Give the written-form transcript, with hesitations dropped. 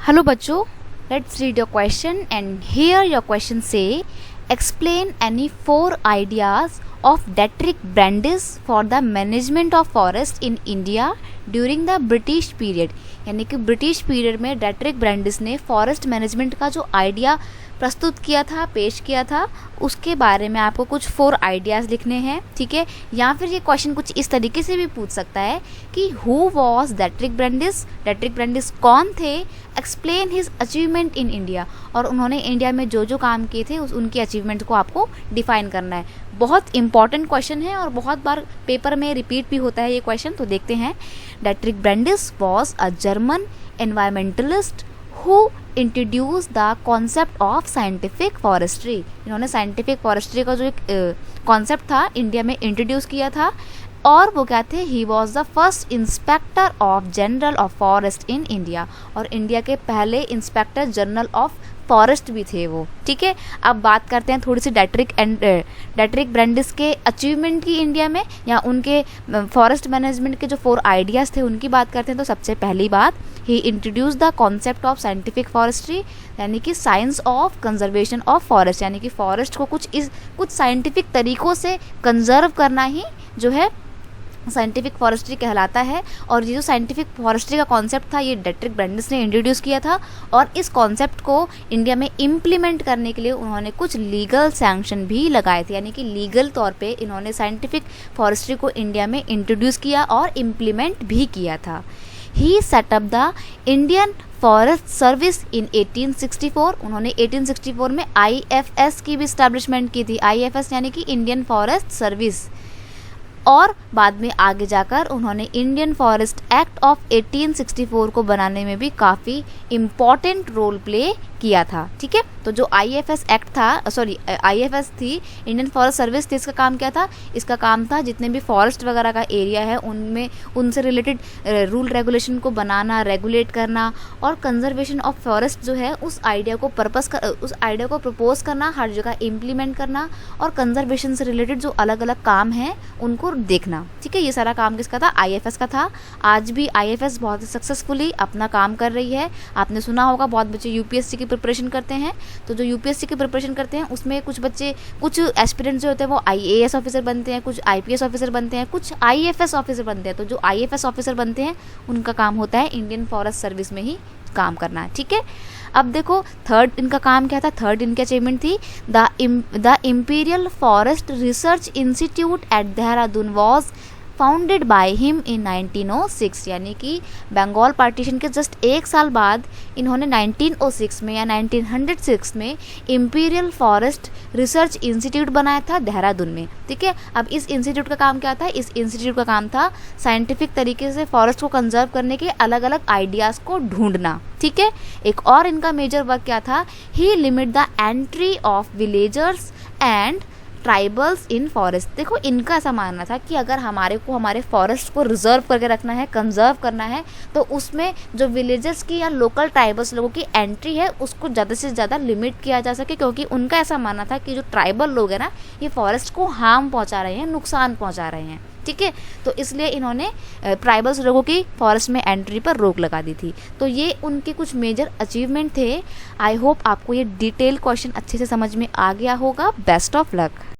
Hello बच्चों, let's read your question and here your question say explain any 4 ideas of Dietrich Brandis for the management of forest in India during the British period। यानी कि British period में डैट्रिक Brandeis ने forest management का जो idea प्रस्तुत किया था, पेश किया था, उसके बारे में आपको कुछ 4 आइडियाज़ लिखने हैं। ठीक है, या फिर ये क्वेश्चन कुछ इस तरीके से भी पूछ सकता है कि हु वॉज डैट्रिक ब्रांडिस, डैट्रिक ब्रांडिस कौन थे, explain his achievement in India, और उन्होंने इंडिया में जो जो काम किए थे उनकी अचीवमेंट को आपको डिफाइन करना है। बहुत इंपॉर्टेंट क्वेश्चन है और बहुत बार पेपर में रिपीट भी होता है ये क्वेश्चन। तो देखते हैं। Dietrich Brandis was a German environmentalist who introduce the concept of scientific forestry. इन्होंने साइंटिफिक फॉरेस्ट्री का जो एक कॉन्सेप्ट था इंडिया में इंट्रोड्यूस किया था, और वो क्या थे, he was the first inspector of general of forest in India, और इंडिया के पहले इंस्पेक्टर जनरल ऑफ फॉरेस्ट भी थे वो। ठीक है, अब बात करते हैं थोड़ी सी डैट्रिक ब्रांडिस के अचीवमेंट की इंडिया में, या उनके फॉरेस्ट मैनेजमेंट के जो 4 आइडियाज़ थे उनकी बात करते हैं। तो सबसे पहली बात, he introduce the concept of scientific forestry, यानी कि science of conservation of forest, यानी कि फॉरेस्ट को कुछ साइंटिफिक तरीक़ों से कंजर्व करना ही जो है साइंटिफिक फॉरेस्ट्री कहलाता है। और ये जो साइंटिफिक फॉरेस्ट्री का कॉन्सेप्ट था ये डैट्रिक ब्रांडिस ने इंट्रोड्यूस किया था, और इस कॉन्सेप्ट को इंडिया में इम्प्लीमेंट करने के लिए उन्होंने कुछ लीगल सैंक्शन भी लगाए थे, यानी कि लीगल तौर पे इन्होंने साइंटिफिक फॉरेस्ट्री को इंडिया में इंट्रोड्यूस किया और इम्प्लीमेंट भी किया था। He set up the Indian forest service in 1864। उन्होंने 1864 में IFS की भी इस्टेब्लिशमेंट की थी। IFS यानी कि इंडियन फॉरेस्ट सर्विस, और बाद में आगे जाकर उन्होंने इंडियन फॉरेस्ट एक्ट ऑफ 1864 को बनाने में भी काफ़ी इम्पॉर्टेंट रोल प्ले किया था। ठीक है, तो जो IFS एक्ट था, IFS थी, इंडियन फॉरेस्ट सर्विस थी, इसका काम क्या था, इसका काम था जितने भी फॉरेस्ट वगैरह का एरिया है उनमें उनसे रिलेटेड रूल रेगुलेशन को बनाना, रेगुलेट करना, और कंजर्वेशन ऑफ फॉरेस्ट जो है उस आइडिया को प्रपोज करना, हर जगह इम्प्लीमेंट करना, और कंजर्वेशन से रिलेटेड जो अलग अलग काम हैं उनको देखना। ठीक है, ये सारा काम किसका था, IFS का था। आज भी IFS बहुत ही सक्सेसफुली अपना काम कर रही है। आपने सुना होगा बहुत बच्चे UPSC की प्रिपरेशन करते हैं, तो जो UPSC की प्रिपरेशन करते हैं उसमें कुछ बच्चे, कुछ एस्पिरेंट्स जो होते हैं वो IAS ऑफिसर बनते हैं, कुछ IPS ऑफिसर बनते हैं, कुछ IFS ऑफिसर बनते हैं। तो जो IFS ऑफिसर बनते हैं उनका काम होता है इंडियन फॉरेस्ट सर्विस में ही काम करना है। ठीक है, अब देखो थर्ड इनका काम क्या था, थर्ड इनकी अचीवमेंट थी the imperial forest research institute eight Dehradun was founded by him in 1906। यानी कि बंगाल पार्टीशन के जस्ट 1 साल बाद इन्होंने 1906 में या 1906 में इम्पीरियल फॉरेस्ट रिसर्च इंस्टीट्यूट बनाया था देहरादून में। ठीक है, अब इस इंस्टीट्यूट का काम क्या था, इस इंस्टीट्यूट का काम था साइंटिफिक तरीके से फॉरेस्ट को कंजर्व करने के अलग अलग आइडियाज़ को ढूंढना। ठीक है, एक और इनका मेजर वर्क क्या था, he limit the entry of villagers and tribals in forest. देखो इनका ऐसा मानना था कि अगर हमारे फॉरेस्ट को रिजर्व करके रखना है, कंजर्व करना है, तो उसमें जो विलेजर्स की या लोकल ट्राइबल्स लोगों की एंट्री है उसको ज़्यादा से ज़्यादा लिमिट किया जा सके, क्योंकि उनका ऐसा मानना था कि जो ट्राइबल लोग हैं ना ये फॉरेस्ट को हार्म पहुंचा रहे हैं, नुकसान पहुंचा रहे हैं। ठीक है, तो इसलिए इन्होंने ट्राइबल्स लोगों की फॉरेस्ट में एंट्री पर रोक लगा दी थी। तो ये उनके कुछ मेजर अचीवमेंट थे। आई होप आपको ये डिटेल क्वेश्चन अच्छे से समझ में आ गया होगा। Best of luck.